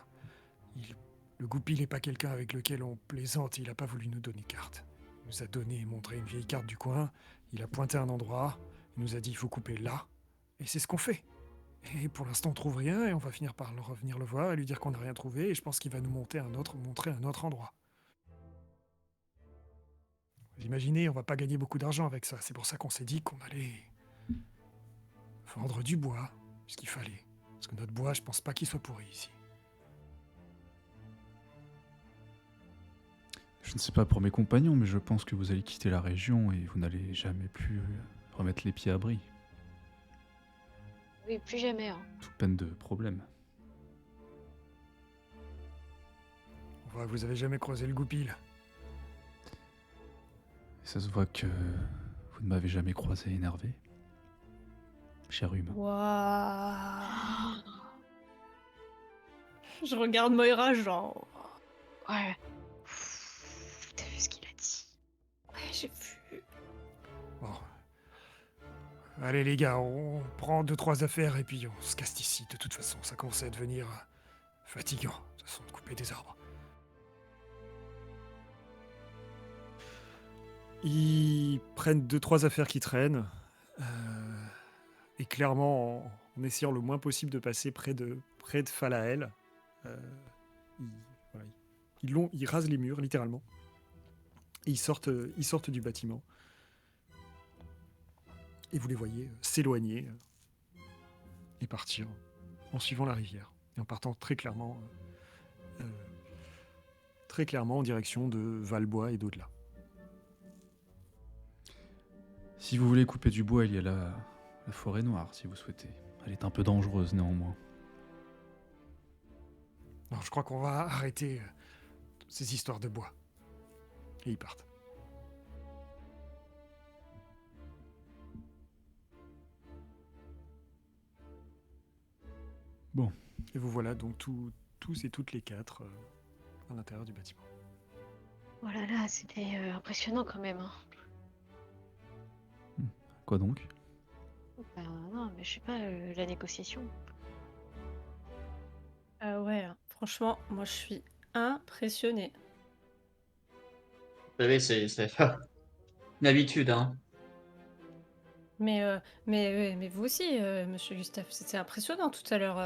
Le Goupil n'est pas quelqu'un avec lequel on plaisante, il n'a pas voulu nous donner de carte. Il nous a donné et montré une vieille carte du coin, il a pointé un endroit, il nous a dit il faut couper là, et c'est ce qu'on fait. Et pour l'instant on trouve rien, et on va finir par revenir le voir et lui dire qu'on n'a rien trouvé, et je pense qu'il va nous montrer un autre endroit. Vous imaginez, on va pas gagner beaucoup d'argent avec ça, c'est pour ça qu'on s'est dit qu'on allait vendre du bois, ce qu'il fallait. Parce que notre bois, je pense pas qu'il soit pourri ici. Je ne sais pas pour mes compagnons, mais je pense que vous allez quitter la région et vous n'allez jamais plus remettre les pieds à Brie. Oui, plus jamais. Hein. Sous peine de problème. On voit que vous avez jamais croisé le Goupil. Et ça se voit que vous ne m'avez jamais croisé énervé. Cher humain. Waouh. Je regarde Moira, genre. Ouais. Pff, t'as vu ce qu'il a dit? Ouais, j'ai vu. Bon. Allez les gars, on prend 2-3 affaires et puis on se casse d'ici. De toute façon, ça commence à devenir fatigant, de toute façon, de couper des arbres. Ils prennent 2-3 affaires qui traînent. Et clairement, en essayant le moins possible de passer près de Falael, ils rasent les murs, littéralement. Et ils sortent du bâtiment. Et vous les voyez s'éloigner et partir en suivant la rivière. Et en partant très clairement en direction de Valbois et d'au-delà. Si vous voulez couper du bois, il y a la forêt noire, si vous souhaitez. Elle est un peu dangereuse, néanmoins. Non, je crois qu'on va arrêter ces histoires de bois. Et ils partent. Bon. Et vous voilà donc tous et toutes les 4 à l'intérieur du bâtiment. Oh là là, c'était impressionnant quand même. Hein. Quoi donc? Bah, non, mais je sais pas, la négociation. Ah ouais, franchement, moi je suis impressionnée. Vous savez, c'est une habitude, hein. Mais vous aussi, monsieur Gustave, c'était impressionnant tout à l'heure.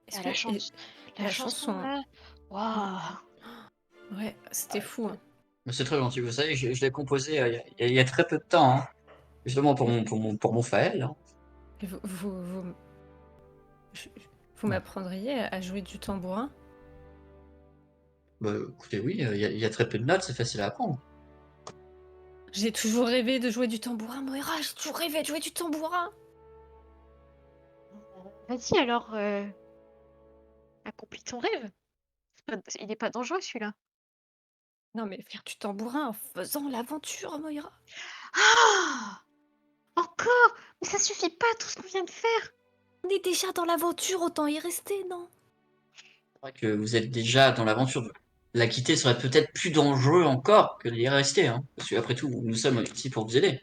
Est-ce Ah, que la chance, la la chanson chanson, là. Waouh. ouais, c'était fou, hein. Mais c'est très gentil, vous savez, je l'ai composé il y a très peu de temps, hein, justement pour mon Faël, hein. Et je- vous Ouais. m'apprendriez à jouer du tambourin? Bah, écoutez, oui, il y a très peu de notes, c'est facile à apprendre. J'ai toujours rêvé de jouer du tambourin, Moira, j'ai toujours rêvé de jouer du tambourin. Vas-y alors, accomplis ton rêve. Il est pas dangereux celui-là. Non, mais faire du tambourin en faisant l'aventure, Moira. Ah! Encore? Mais ça suffit pas tout ce qu'on vient de faire. On est déjà dans l'aventure, autant y rester, non? C'est vrai que vous êtes déjà dans l'aventure. La quitter serait peut-être plus dangereux encore que d'y rester, hein. Parce qu'après tout, nous sommes ici pour vous aider,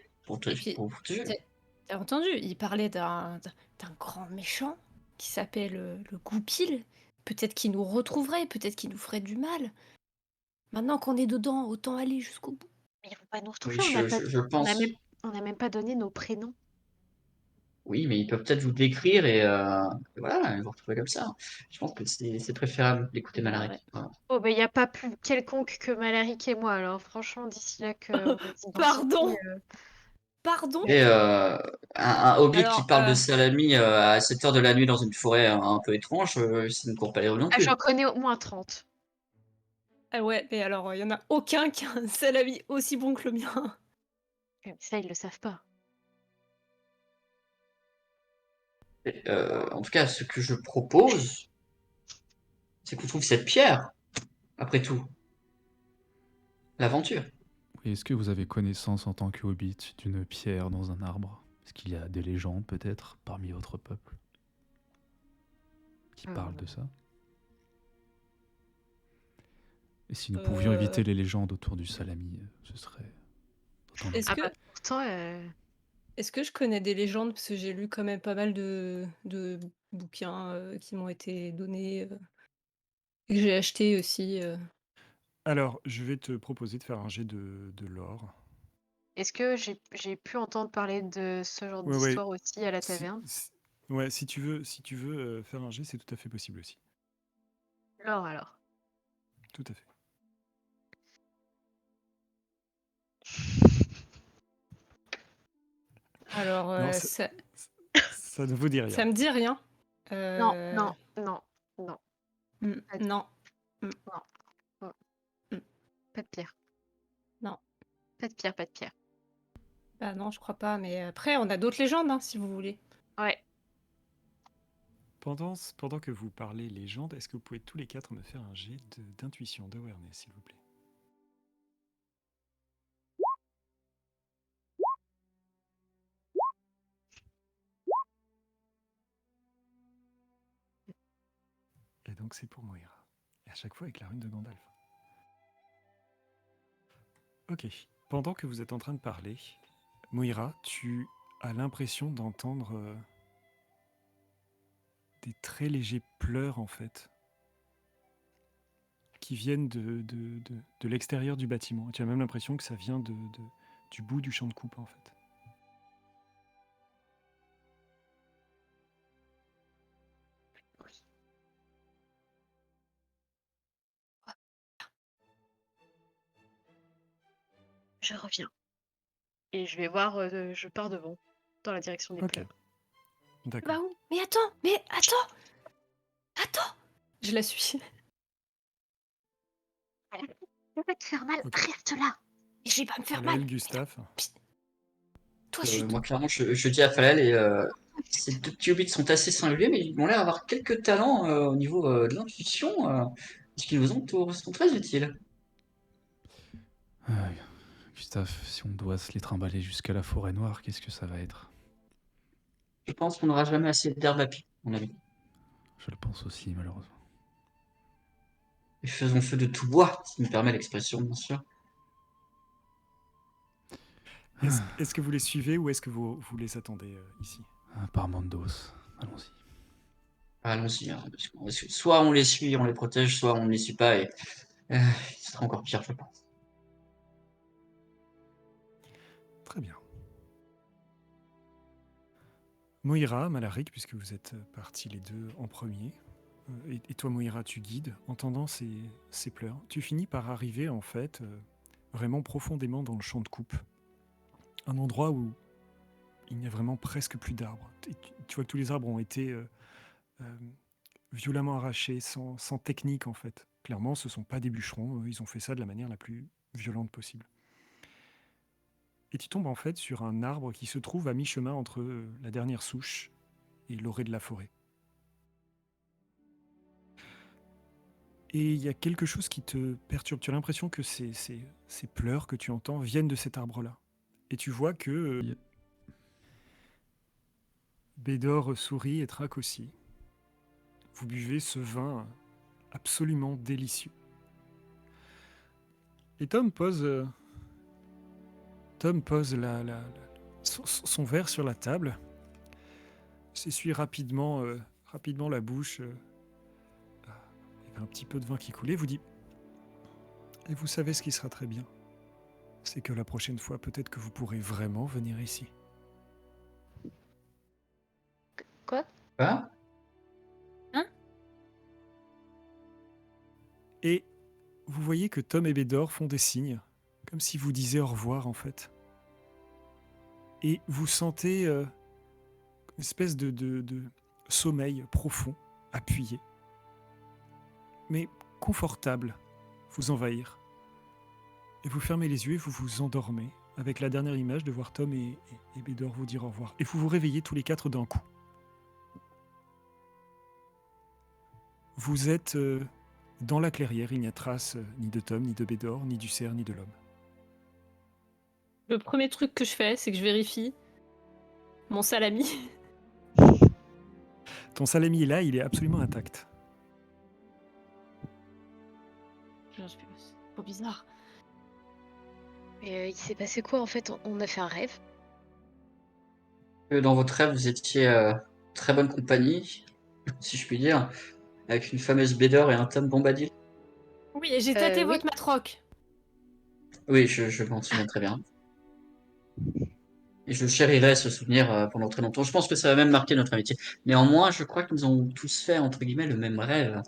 Et puis, pour vous protéger. t'as entendu, il parlait d'un grand méchant qui s'appelle le Goupil. Peut-être qu'il nous retrouverait, peut-être qu'il nous ferait du mal. Maintenant qu'on est dedans, autant aller jusqu'au bout. Mais ils vont pas nous Oui, retrouver, on n'a pas, je on a même, pense. on a même pas donné nos prénoms. Oui, mais ils peuvent peut-être vous décrire et voilà, vous retrouver comme ça. Je pense que c'est préférable d'écouter C'est vrai. Malaric. Voilà. Oh, ben, il n'y a pas plus quelconque que Malaric et moi, alors franchement, d'ici là qu'on va Pardon, s'identifier. pardon. Et un hobbit qui Alors, parle de salami à 7 heures de la nuit dans une forêt un peu étrange, ça ne court pas les rues non Ah, j'en plus. connais au moins 30. ah ouais, mais alors, il y en a aucun qui a un salami aussi bon que le mien. Mais ça, ils le savent pas. Et, en tout cas, ce que je propose, c'est qu'on trouve cette pierre, après tout. L'aventure. Et est-ce que vous avez connaissance en tant que hobbit d'une pierre dans un arbre? Est-ce qu'il y a des légendes peut-être parmi votre peuple qui parlent de ça? Et si nous pouvions Euh, éviter les légendes autour du salami, ce serait d'autant mieux. Est-ce Ah que, bah pourtant, est-ce que je connais des légendes? Parce que j'ai lu quand même pas mal de bouquins qui m'ont été donnés et que j'ai acheté aussi. Alors, je vais te proposer de faire un jet de lore. est-ce que j'ai pu entendre parler de ce genre Ouais, ouais. d'histoire aussi à la Si, taverne? ouais, si tu veux faire un jet, c'est tout à fait possible aussi. Alors. Tout à fait. Alors, Non, ça ne vous dit rien. ça me dit rien. Non, Euh, non, non, non, pas du non. non, non, Mm. pas de pierre. Non. Pas de pierre, pas de pierre. Bah non, je crois pas. Mais après, on a d'autres légendes, hein, si vous voulez. Ouais. Pendant que vous parlez légende, est-ce que vous pouvez tous les quatre me faire un jet d'intuition, d'awareness, s'il vous plaît? Et donc c'est pour Moira. Et à chaque fois avec la rune de Gandalf. Ok. Pendant que vous êtes en train de parler, Moira, tu as l'impression d'entendre des très légers pleurs en fait, qui viennent de l'extérieur du bâtiment. Et tu as même l'impression que ça vient du bout du champ de coupe en fait. Je reviens. Et je vais voir, je pars devant, dans la direction des Ok. pleurs. D'accord. Bah où? Mais attends! Attends! Je la suis. Je vais te faire mal, Ok. reste là. Mais je vais pas me faire Falaël, mal. Gustave. Toi, chut. Moi, clairement, je dis à Falal, ces deux petits hobbits sont assez singuliers, mais ils ont l'air d'avoir quelques talents au niveau de l'intuition, ce qui nous sont très utiles. Ah, Gustave, si on doit se les trimballer jusqu'à la forêt noire, qu'est-ce que ça va être? Je pense qu'on n'aura jamais assez d'herbe à pied, à mon avis. Je le pense aussi, malheureusement. Et faisons feu de tout bois, si me permet l'expression, bien sûr. Est-ce que vous les suivez ou est-ce que vous les attendez ici? Par Mandos, allons-y. Allons-y, hein, parce que soit on les suit, on les protège, soit on ne les suit pas, et ce sera encore pire, je pense. Très bien. Moira, Malaric, puisque vous êtes partis les deux en premier, et toi Moira, tu guides, entendant ces pleurs. Tu finis par arriver en fait vraiment profondément dans le champ de coupe. Un endroit où il n'y a vraiment presque plus d'arbres. Tu vois que tous les arbres ont été violemment arrachés, sans technique en fait. Clairement, ce ne sont pas des bûcherons, ils ont fait ça de la manière la plus violente possible. Et tu tombes en fait sur un arbre qui se trouve à mi-chemin entre la dernière souche et l'orée de la forêt. Et il y a quelque chose qui te perturbe. Tu as l'impression que ces pleurs que tu entends viennent de cet arbre-là. Et tu vois que Yeah. Bédor sourit et traque aussi. Vous buvez ce vin absolument délicieux. Et Tom pose son verre sur la table, s'essuie rapidement la bouche, avec un petit peu de vin qui coulait, vous dit « Et vous savez ce qui sera très bien, c'est que la prochaine fois, peut-être que vous pourrez vraiment venir ici. Quoi? Quoi? Et vous voyez que Tom et Bédor font des signes, comme si vous disiez au revoir en fait. Et vous sentez une espèce de sommeil profond, appuyé, mais confortable, vous envahir. Et vous fermez les yeux et vous vous endormez, avec la dernière image de voir Tom et Bédor vous dire au revoir. Et vous vous réveillez tous les quatre d'un coup. Vous êtes dans la clairière, il n'y a trace ni de Tom, ni de Bédor, ni du cerf, ni de l'homme. Le premier truc que je fais, c'est que je vérifie mon salami. Ton salami est là, il est absolument intact. C'est trop bizarre. Et il s'est passé quoi en fait? On a fait un rêve. Dans votre rêve, vous étiez très bonne compagnie, si je puis dire, avec une fameuse Bédor et un Tom Bombadil. Oui, et j'ai tâté Oui. votre matroque. Oui, je m'en souviens très bien. Et je chérirai ce souvenir pendant très longtemps. Je pense que ça va même marquer notre amitié. Néanmoins, je crois que nous avons tous fait, entre guillemets, le même rêve.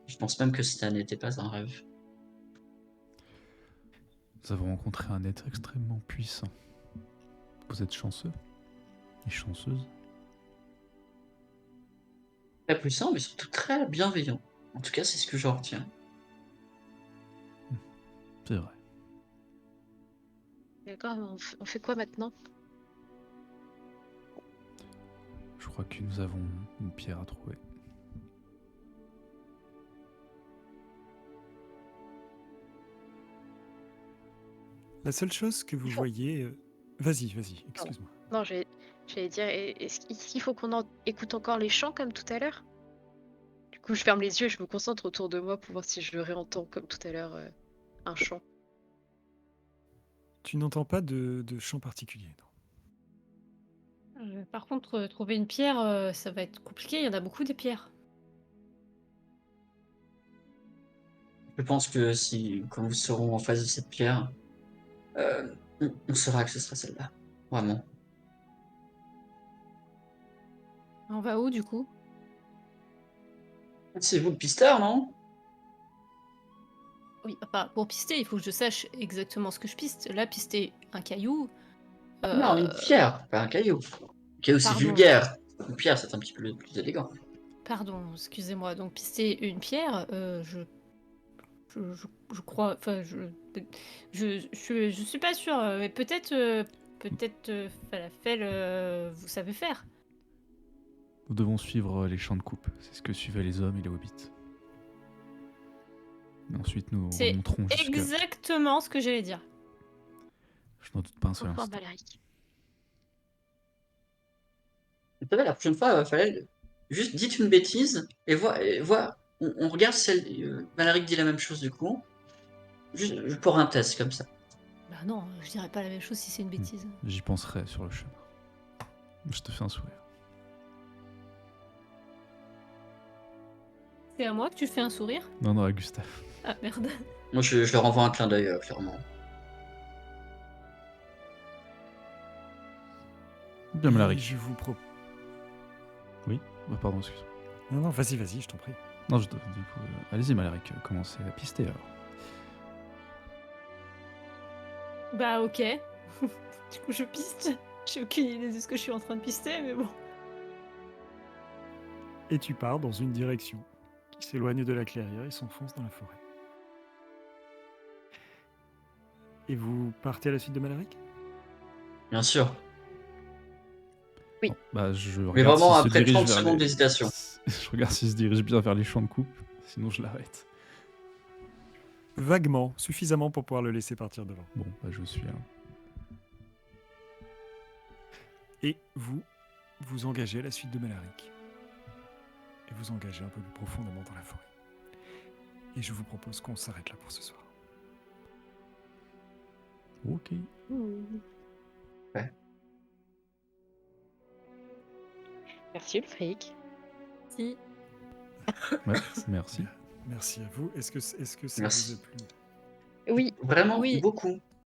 Je pense même que ça n'était pas un rêve. Nous avons rencontré un être extrêmement puissant. Vous êtes chanceux et chanceuse. Très puissant, mais surtout très bienveillant. En tout cas, c'est ce que j'en retiens. C'est vrai. D'accord, on fait quoi maintenant? Je crois que nous avons une pierre à trouver. La seule chose que vous voyez... Vas-y, excuse-moi. Non, j'allais dire, est-ce qu'il faut qu'on écoute encore les chants comme tout à l'heure? Du coup, je ferme les yeux et je me concentre autour de moi pour voir si je le réentends comme tout à l'heure, un chant. Tu n'entends pas de chant particulier, non. Par contre, trouver une pierre, ça va être compliqué. Il y en a beaucoup des pierres. Je pense que quand nous serons en face de cette pierre, on saura que ce sera celle-là. Vraiment. On va où du coup? C'est vous le pisteur, non? Oui, enfin, pour pister, il faut que je sache exactement ce que je piste. Là, pister un caillou. Non, une pierre, pas un caillou. Un caillou, c'est Pardon. vulgaire. Une pierre, c'est un petit peu plus élégant. Pardon, excusez-moi. Donc pister une pierre, je crois. Enfin, je suis pas sûre, mais peut-être Falafel, vous savez faire. Nous devons suivre les champs de coupe. C'est ce que suivaient les hommes et les hobbits. Et ensuite, nous C'est remonterons jusqu'à... exactement ce que j'allais dire. Je n'en doute pas un seul Au revoir, instant. Malaric. Vous savez, la prochaine fois, fallait juste dites une bêtise et voir. On regarde si Malaric dit la même chose du coup. Juste pour un test comme ça. Bah non, je dirais pas la même chose si c'est une bêtise. J'y penserai sur le chemin. Je te fais un sourire. C'est à moi que tu fais un sourire? Non, à Gustave. Ah merde. Moi, je leur envoie un clin d'œil, clairement. Bien Et Malaric. je vous propose... Oui. Pardon, excuse. Non, non, vas-y, vas-y, je t'en prie. Non, du coup, allez-y, Malaric, commencez à pister alors. Bah ok. Du coup je piste. J'ai aucune idée de ce que je suis en train de pister, mais bon. Et tu pars dans une direction qui s'éloigne de la clairière et s'enfonce dans la forêt. Et vous partez à la suite de Malaric? Bien sûr. Oui. Bon, bah, je Mais regarde vraiment, s'il se après dirige 30 vers secondes les... d'hésitation. Je regarde s'il se dirige bien vers les champs de coupe, sinon je l'arrête. Vaguement, suffisamment pour pouvoir le laisser partir devant. Bon, bah, je suis là. Et vous vous engagez à la suite de Malaric. Et vous engagez un peu plus profondément dans la forêt. Et je vous propose qu'on s'arrête là pour ce soir. Ok. Merci le fric. Si. Ouais, merci. Merci à vous. Est-ce que ça Merci. vous a plu? Oui, Vraiment Oui. beaucoup.